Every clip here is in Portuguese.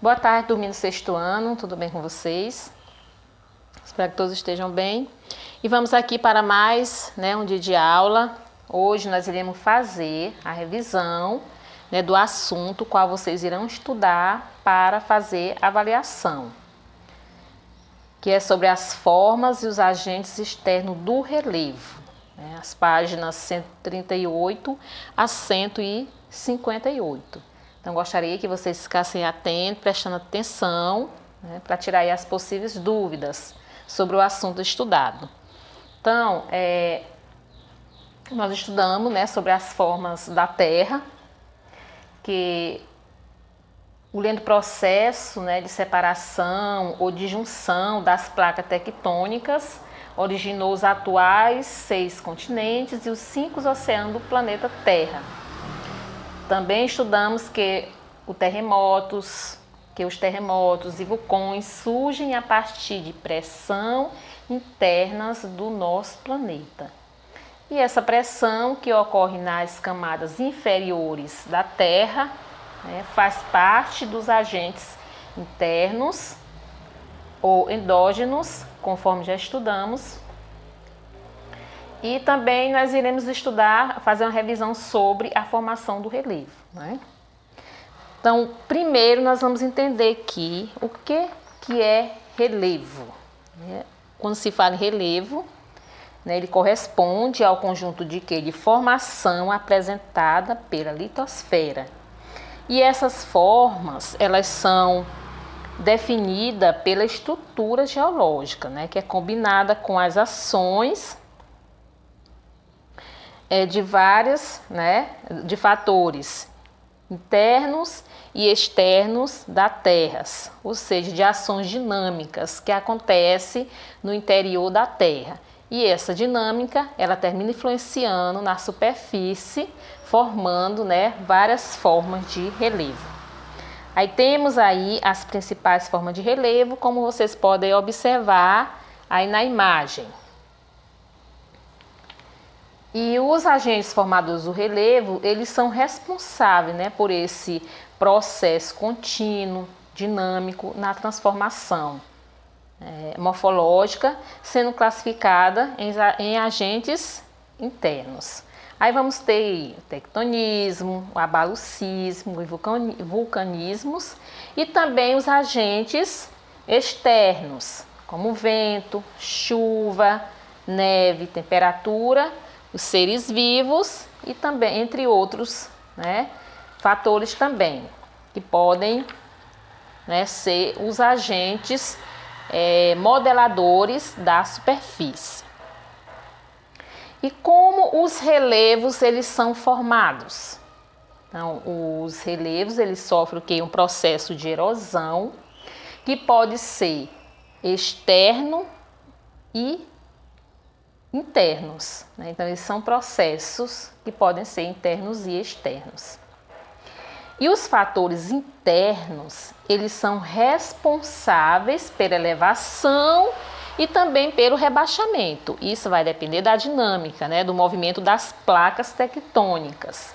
Boa tarde, turminha do sexto ano, tudo bem com vocês? Espero que todos estejam bem. E vamos aqui para mais um dia de aula. Hoje nós iremos fazer a revisão do assunto qual vocês irão estudar para fazer a avaliação, que é sobre as formas e os agentes externos do relevo, as páginas 138 a 158. Então, gostaria que vocês ficassem atentos, prestando atenção, para tirar aí as possíveis dúvidas sobre o assunto estudado. Então, nós estudamos sobre as formas da Terra, que o lento processo de separação ou de junção das placas tectônicas originou os atuais 6 continentes e os 5 oceanos do planeta Terra. Também estudamos que os terremotos e vulcões surgem a partir de pressão internas do nosso planeta. E essa pressão que ocorre nas camadas inferiores da Terra faz parte dos agentes internos ou endógenos, conforme já estudamos. E também nós iremos fazer uma revisão sobre a formação do relevo. Então, primeiro nós vamos entender aqui o que é relevo. Quando se fala em relevo, ele corresponde ao conjunto de formação apresentada pela litosfera. E essas formas, elas são definidas pela estrutura geológica, que é combinada com as ações de fatores internos e externos da Terra, ou seja, de ações dinâmicas que acontecem no interior da Terra. E essa dinâmica, ela termina influenciando na superfície, formando várias formas de relevo. Aí temos aí as principais formas de relevo, como vocês podem observar aí na imagem. E os agentes formadores do relevo, eles são responsáveis por esse processo contínuo, dinâmico na transformação morfológica, sendo classificada em agentes internos. Aí vamos ter o tectonismo, o abalo sísmico e vulcanismos, e também os agentes externos, como vento, chuva, neve, temperatura, os seres vivos e também, entre outros fatores também, que podem ser os agentes modeladores da superfície. E como os relevos eles são formados? Então, os relevos eles sofrem um processo de erosão que pode ser externo e internos. Então, eles são processos que podem ser internos e externos. E os fatores internos, eles são responsáveis pela elevação e também pelo rebaixamento. Isso vai depender da dinâmica, do movimento das placas tectônicas,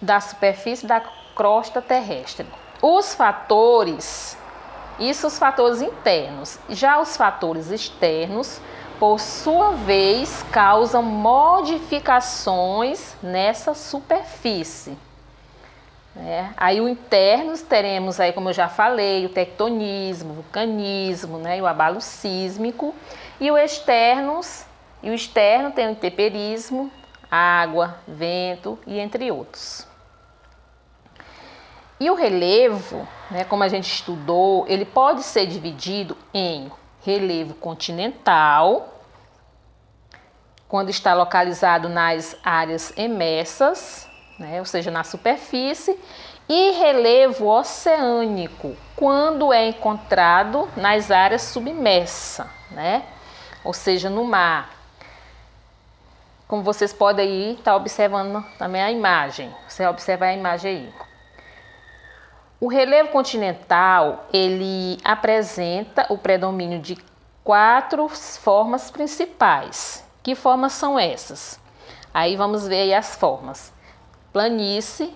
da superfície da crosta terrestre. Os fatores internos. Já os fatores externos, por sua vez, causam modificações nessa superfície. Aí o internos teremos aí, como eu já falei, o tectonismo, o vulcanismo, e o abalo sísmico. E o externo tem o intemperismo, água, vento e entre outros. E o relevo, como a gente estudou, ele pode ser dividido em relevo continental, quando está localizado nas áreas emersas, ou seja, na superfície, e relevo oceânico, quando é encontrado nas áreas submersas, ou seja, no mar. Como vocês podem aí estar observando também a imagem, você observa a imagem aí. O relevo continental, ele apresenta o predomínio de 4 formas principais. Que formas são essas? Aí vamos ver aí as formas. Planície,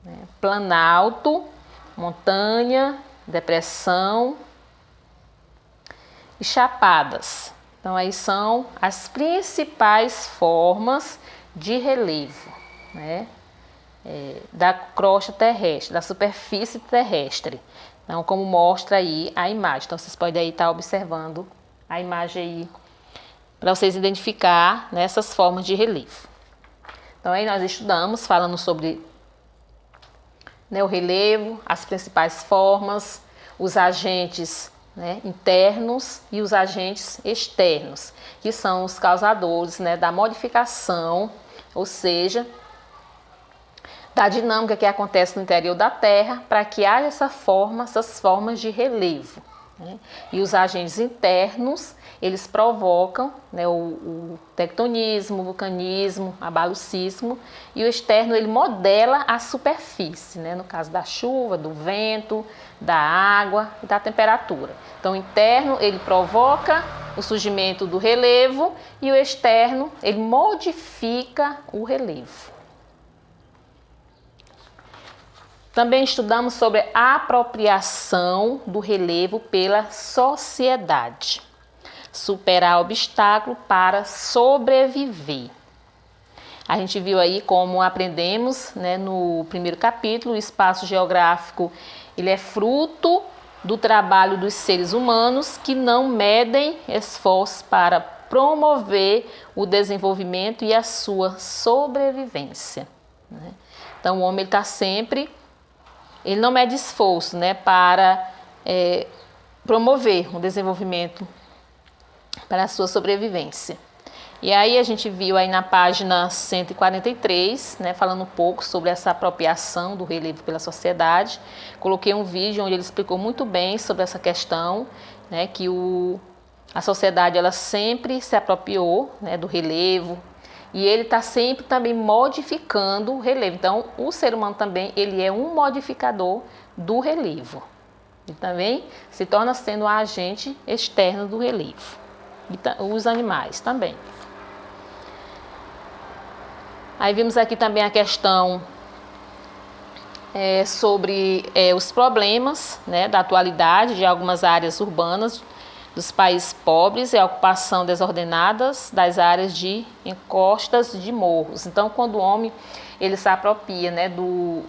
né? Planalto, montanha, depressão e chapadas. Então aí são as principais formas de relevo, né? Da crosta terrestre, da superfície terrestre. Então, como mostra aí a imagem. Então, vocês podem aí estar observando a imagem aí para vocês identificar, né, essas formas de relevo. Então, aí nós estudamos falando sobre, né, o relevo, as principais formas, os agentes, né, internos e os agentes externos, que são os causadores, né, da modificação, ou seja, da dinâmica que acontece no interior da Terra para que haja essas formas de relevo, né? E os agentes internos, eles provocam, né, o tectonismo, o vulcanismo, abalucismo, e o externo ele modela a superfície, né, no caso da chuva, do vento, da água e da temperatura. Então o interno ele provoca o surgimento do relevo e o externo ele modifica o relevo. Também estudamos sobre a apropriação do relevo pela sociedade. Superar obstáculo para sobreviver. A gente viu aí como aprendemos, né, no primeiro capítulo, o espaço geográfico ele é fruto do trabalho dos seres humanos que não medem esforços para promover o desenvolvimento e a sua sobrevivência, né? Então o homem está sempre... Ele não mede esforço, né, para promover o desenvolvimento para a sua sobrevivência. E aí a gente viu aí na página 143, né, falando um pouco sobre essa apropriação do relevo pela sociedade. Coloquei um vídeo onde ele explicou muito bem sobre essa questão, né, que a sociedade ela sempre se apropriou, né, do relevo, e ele está sempre também modificando o relevo. Então, o ser humano também ele é um modificador do relevo. E também se torna sendo um agente externo do relevo. E os animais também. Aí vimos aqui também a questão sobre os problemas, né, da atualidade de algumas áreas urbanas dos países pobres e a ocupação desordenada das áreas de encostas de morros. Então, quando o homem ele se apropria, né, do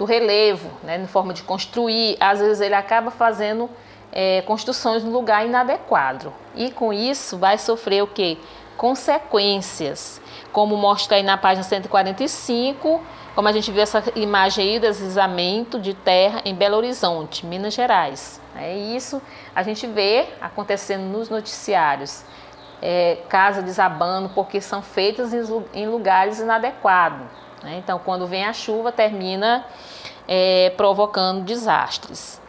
relevo, né, em forma de construir, às vezes ele acaba fazendo construções no lugar inadequado. E com isso vai sofrer o quê? Consequências, como mostra aí na página 145, como a gente viu essa imagem aí do deslizamento de terra em Belo Horizonte, Minas Gerais. Isso a gente vê acontecendo nos noticiários, casas desabando porque são feitas em lugares inadequados, né? Então, quando vem a chuva, termina provocando desastres.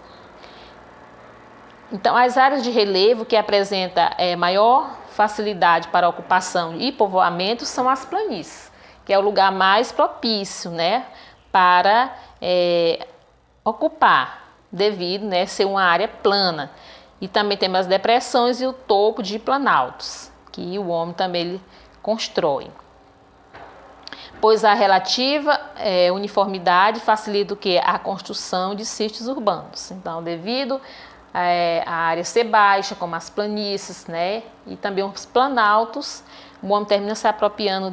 Então, as áreas de relevo que apresentam maior facilidade para ocupação e povoamento são as planícies, que é o lugar mais propício, né, para ocupar, devido, né, ser uma área plana. E também temos as depressões e o topo de planaltos, que o homem também ele constrói. Pois a relativa uniformidade facilita o quê? A construção de sítios urbanos. Então, devido a área ser baixa, como as planícies, né, e também os planaltos, o homem termina se apropriando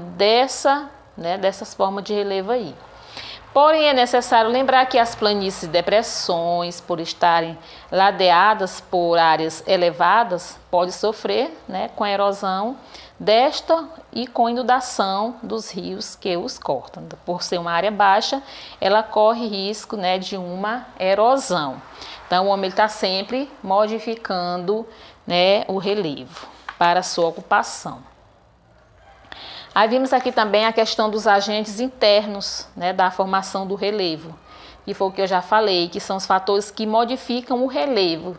dessas formas de relevo aí. Porém, é necessário lembrar que as planícies e depressões, por estarem ladeadas por áreas elevadas, podem sofrer, né, com a erosão desta e com a inundação dos rios que os cortam. Por ser uma área baixa, ela corre risco, né, de uma erosão. Então, o homem está sempre modificando, né, o relevo para a sua ocupação. Aí vimos aqui também a questão dos agentes internos, né, da formação do relevo, que foi o que eu já falei, que são os fatores que modificam o relevo,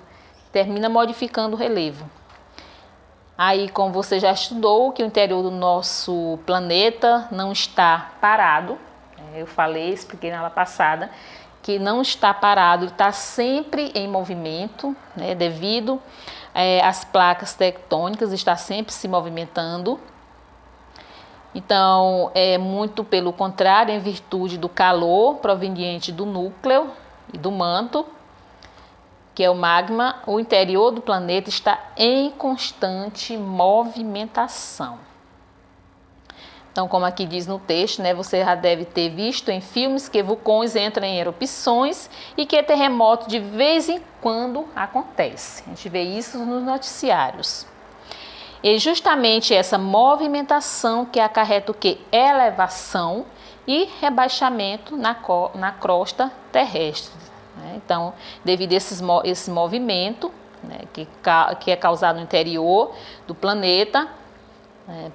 termina modificando o relevo. Aí, como você já estudou, que o interior do nosso planeta não está parado, eu expliquei na aula passada, que não está parado, ele está sempre em movimento, né, devido às placas tectônicas, está sempre se movimentando. Então, é muito pelo contrário, em virtude do calor proveniente do núcleo e do manto, que é o magma, o interior do planeta está em constante movimentação. Então, como aqui diz no texto, né, você já deve ter visto em filmes que vulcões entram em erupções e que terremoto de vez em quando acontece. A gente vê isso nos noticiários. E justamente essa movimentação que acarreta o quê? Elevação e rebaixamento na crosta terrestre. Né? Então, devido a esse movimento, né, que é causado no interior do planeta,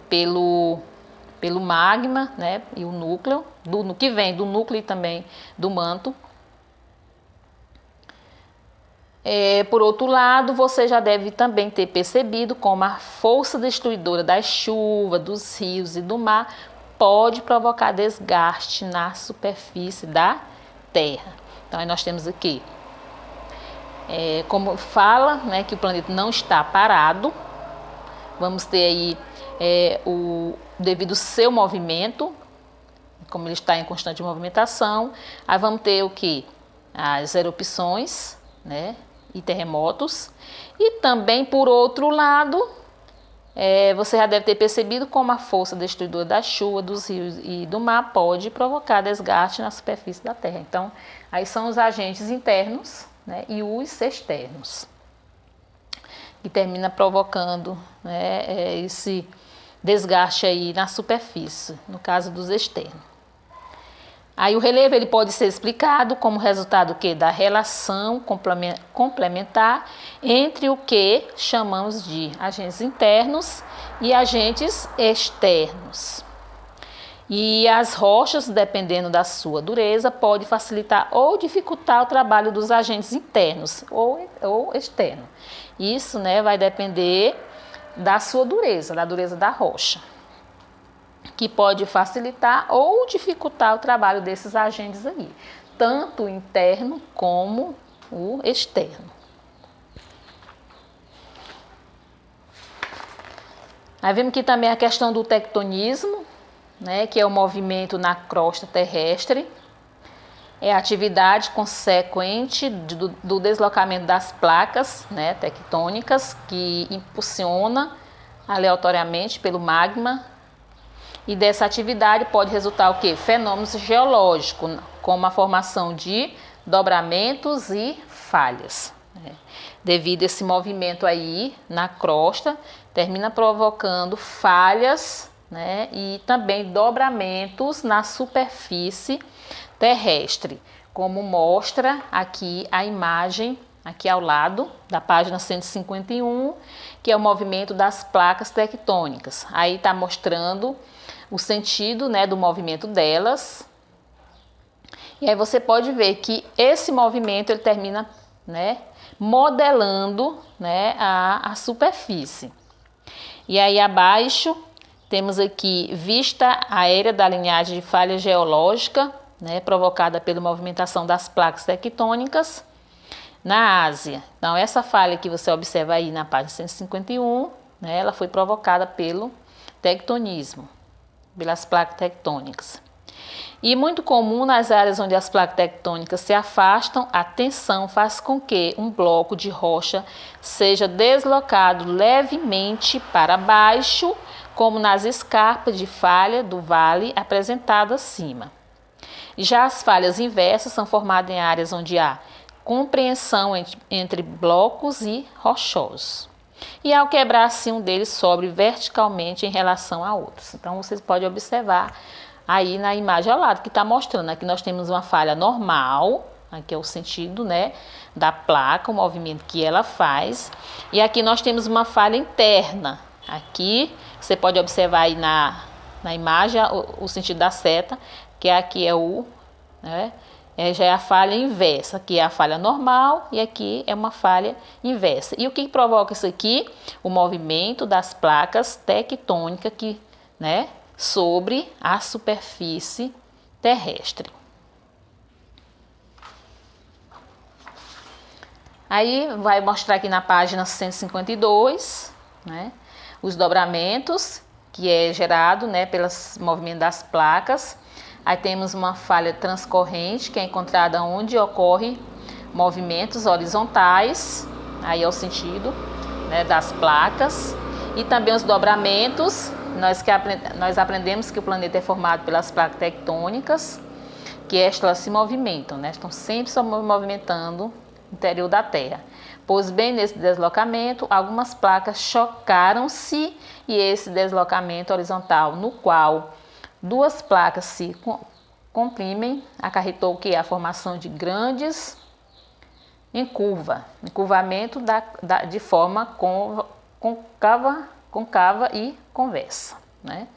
pelo magma, né, e o núcleo, que vem do núcleo e também do manto. Por outro lado, você já deve também ter percebido como a força destruidora das chuvas, dos rios e do mar pode provocar desgaste na superfície da Terra. Então, aí nós temos aqui, como fala, né, que o planeta não está parado, vamos ter aí devido ao seu movimento, como ele está em constante movimentação, aí vamos ter o que? As erupções, né, e terremotos. E também, por outro lado, você já deve ter percebido como a força destruidora da chuva, dos rios e do mar pode provocar desgaste na superfície da Terra. Então, aí são os agentes internos, né, e os externos, que termina provocando, né, esse desgaste aí na superfície, no caso dos externos. Aí o relevo ele pode ser explicado como resultado da relação complementar entre o que chamamos de agentes internos e agentes externos. E as rochas, dependendo da sua dureza, pode facilitar ou dificultar o trabalho dos agentes internos ou externos. Isso, né, vai depender da sua dureza, da dureza da rocha, que pode facilitar ou dificultar o trabalho desses agentes aí, tanto o interno como o externo. Aí vemos aqui também a questão do tectonismo, né, que é o movimento na crosta terrestre, é a atividade consequente do deslocamento das placas, né, tectônicas, que impulsiona aleatoriamente pelo magma. E dessa atividade pode resultar o quê? Fenômenos geológicos, como a formação de dobramentos e falhas. Devido a esse movimento aí na crosta, termina provocando falhas, né, e também dobramentos na superfície terrestre, como mostra aqui a imagem aqui ao lado da página 151, que é o movimento das placas tectônicas. Aí está mostrando o sentido, né, do movimento delas. E aí você pode ver que esse movimento ele termina, né, modelando, né, a superfície. E aí abaixo temos aqui vista aérea da linhagem de falha geológica, né, provocada pela movimentação das placas tectônicas na Ásia. Então essa falha que você observa aí na página 151, né, ela foi provocada pelo tectonismo, pelas placas tectônicas. E muito comum nas áreas onde as placas tectônicas se afastam, a tensão faz com que um bloco de rocha seja deslocado levemente para baixo, como nas escarpas de falha do vale apresentado acima. Já as falhas inversas são formadas em áreas onde há compreensão entre blocos e rochosos. E ao quebrar assim um deles sobe verticalmente em relação a outros. Então vocês podem observar aí na imagem ao lado que está mostrando. Aqui nós temos uma falha normal, aqui é o sentido, né, da placa, o movimento que ela faz. E aqui nós temos uma falha interna. Aqui você pode observar aí na imagem o sentido da seta, que aqui é o, né, já é a falha inversa. Aqui é a falha normal e aqui é uma falha inversa. E o que provoca isso aqui? O movimento das placas tectônicas que, né, sobre a superfície terrestre. Aí vai mostrar aqui na página 152, né, os dobramentos que é gerado, né, pelo movimento das placas. Aí temos uma falha transcorrente, que é encontrada onde ocorre movimentos horizontais, aí é o sentido, né, das placas. E também os dobramentos. Nós aprendemos que o planeta é formado pelas placas tectônicas, que elas se movimentam, né, estão sempre se movimentando no interior da Terra. Pois bem, nesse deslocamento, algumas placas chocaram-se, e esse deslocamento horizontal, no qual duas placas se comprimem, acarretou que a formação de grandes encurvamento de forma côncava e convexa, né?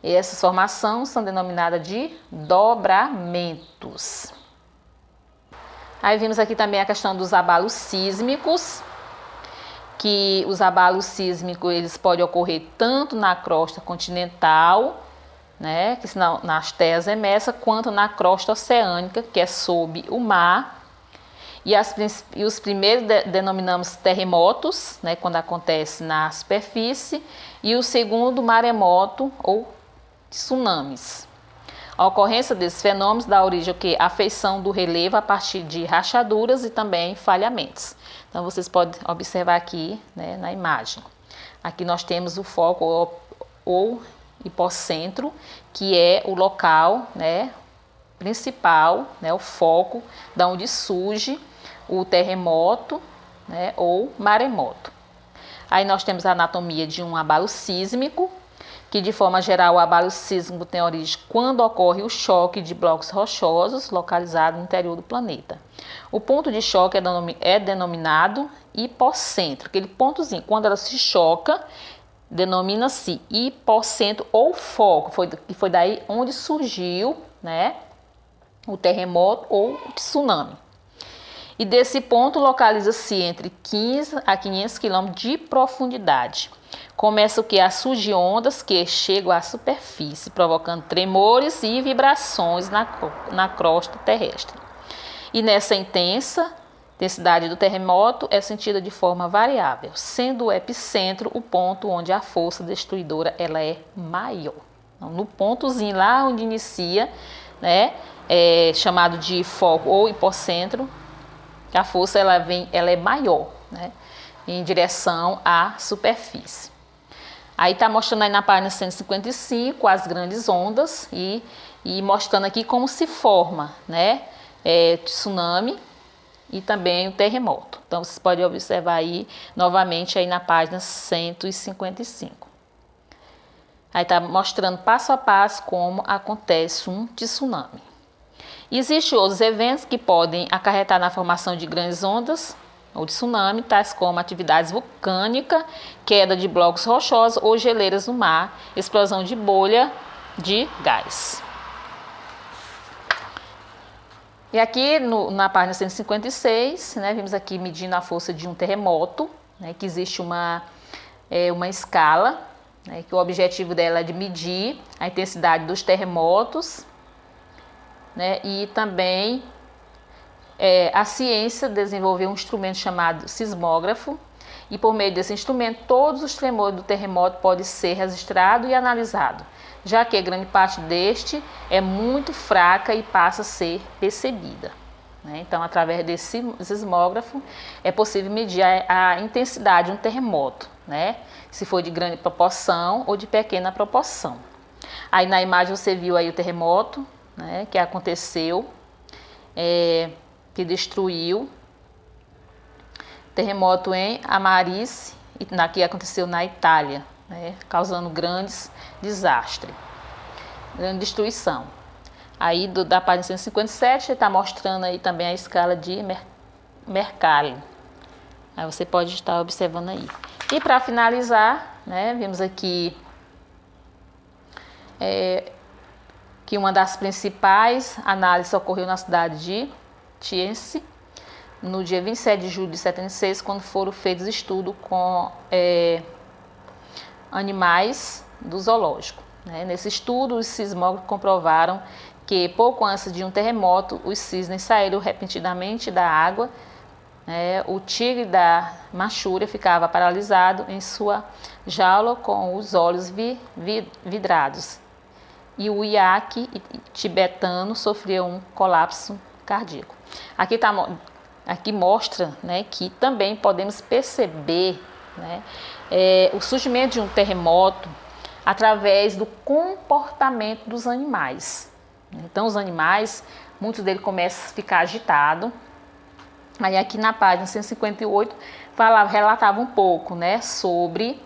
E essas formações são denominadas de dobramentos. Aí vimos aqui também a questão dos abalos sísmicos, que os abalos sísmicos eles podem ocorrer tanto na crosta continental, né, que são nas terras emersas, quanto na crosta oceânica, que é sob o mar. E os primeiros denominamos terremotos, né, quando acontece na superfície, e o segundo maremoto ou tsunamis. A ocorrência desses fenômenos dá origem ao que? A feição do relevo a partir de rachaduras e também falhamentos. Então vocês podem observar aqui, né, na imagem. Aqui nós temos o foco ou hipocentro, que é o local, né, principal, né, o foco da onde surge o terremoto, né, ou maremoto. Aí nós temos a anatomia de um abalo sísmico, que de forma geral o abalo sísmico tem origem quando ocorre o choque de blocos rochosos localizados no interior do planeta. O ponto de choque é denominado hipocentro. Aquele pontozinho, quando ela se choca, denomina-se hipocentro ou foco, que foi daí onde surgiu, né, o terremoto ou o tsunami. E desse ponto localiza-se entre 15 a 500 km de profundidade. Começa o que? A surgir ondas que chegam à superfície, provocando tremores e vibrações na crosta terrestre. E nessa intensidade do terremoto é sentida de forma variável, sendo o epicentro o ponto onde a força destruidora ela é maior. Então, no pontozinho lá onde inicia, né, chamado de foco ou hipocentro, a força ela é maior, né, em direção à superfície. Aí está mostrando aí na página 155 as grandes ondas e mostrando aqui como se forma, né, tsunami e também o terremoto. Então vocês podem observar aí novamente aí na página 155. Aí está mostrando passo a passo como acontece um tsunami. Existem outros eventos que podem acarretar na formação de grandes ondas ou tsunami, tais como atividades vulcânicas, queda de blocos rochosos ou geleiras no mar, explosão de bolha de gás. E aqui na página 156, né, vimos aqui medindo a força de um terremoto, né, que existe uma escala, né, que o objetivo dela é de medir a intensidade dos terremotos, né, e também a ciência desenvolveu um instrumento chamado sismógrafo, e por meio desse instrumento todos os tremores do terremoto podem ser registrados e analisados, já que a grande parte deste é muito fraca e passa a ser percebida, né? Então, através desse sismógrafo é possível medir a intensidade de um terremoto, né, se for de grande proporção ou de pequena proporção. Aí na imagem você viu aí o terremoto, né, que aconteceu, que destruiu, terremoto em Amatrice, que aconteceu na Itália, né, causando grandes desastres, grande destruição. Aí da página 157 está mostrando aí também a escala de Mercalli. Aí você pode estar observando aí. E para finalizar, né, vimos aqui que uma das principais análises ocorreu na cidade de Tiense, no dia 27 de julho de 76, quando foram feitos estudos com animais do zoológico, né? Nesse estudo, os sismógrafos comprovaram que pouco antes de um terremoto, os cisnes saíram repentinamente da água o tigre da Manchúria ficava paralisado em sua jaula com os olhos vidrados. E o iaque tibetano sofria um colapso cardíaco. Aqui mostra, né, que também podemos perceber, né, o surgimento de um terremoto através do comportamento dos animais. Então, os animais, muitos deles começam a ficar agitados. Aí aqui na página 158 relatava um pouco, né, sobre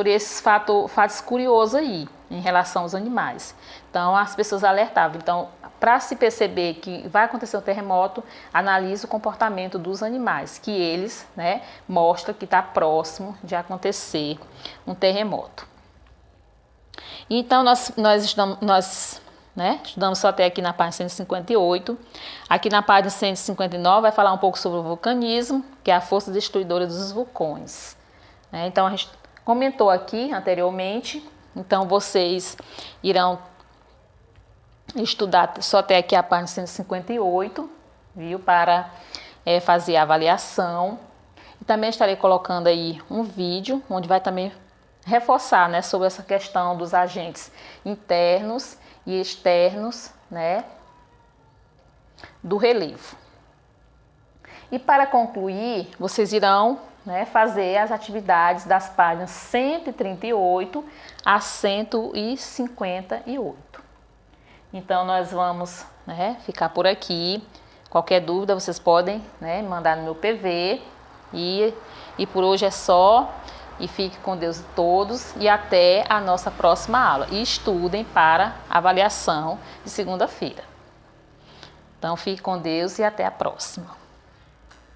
esses fatos curiosos aí em relação aos animais. Então as pessoas alertavam. Então, para se perceber que vai acontecer um terremoto, analise o comportamento dos animais, que eles, né, mostram que está próximo de acontecer um terremoto. Então nós estudamos só até aqui na página 158. Aqui na página 159 vai falar um pouco sobre o vulcanismo, que é a força destruidora dos vulcões. Então a gente comentou aqui anteriormente, então vocês irão estudar só até aqui a página 158, viu, para fazer a avaliação. E também estarei colocando aí um vídeo, onde vai também reforçar, né, sobre essa questão dos agentes internos e externos, né, do relevo. E para concluir, vocês irão, né, fazer as atividades das páginas 138 a 158. Então nós vamos, né, ficar por aqui. Qualquer dúvida vocês podem, né, mandar no meu PV. E por hoje é só. E fique com Deus todos e até a nossa próxima aula. E estudem para a avaliação de segunda-feira. Então fique com Deus e até a próxima.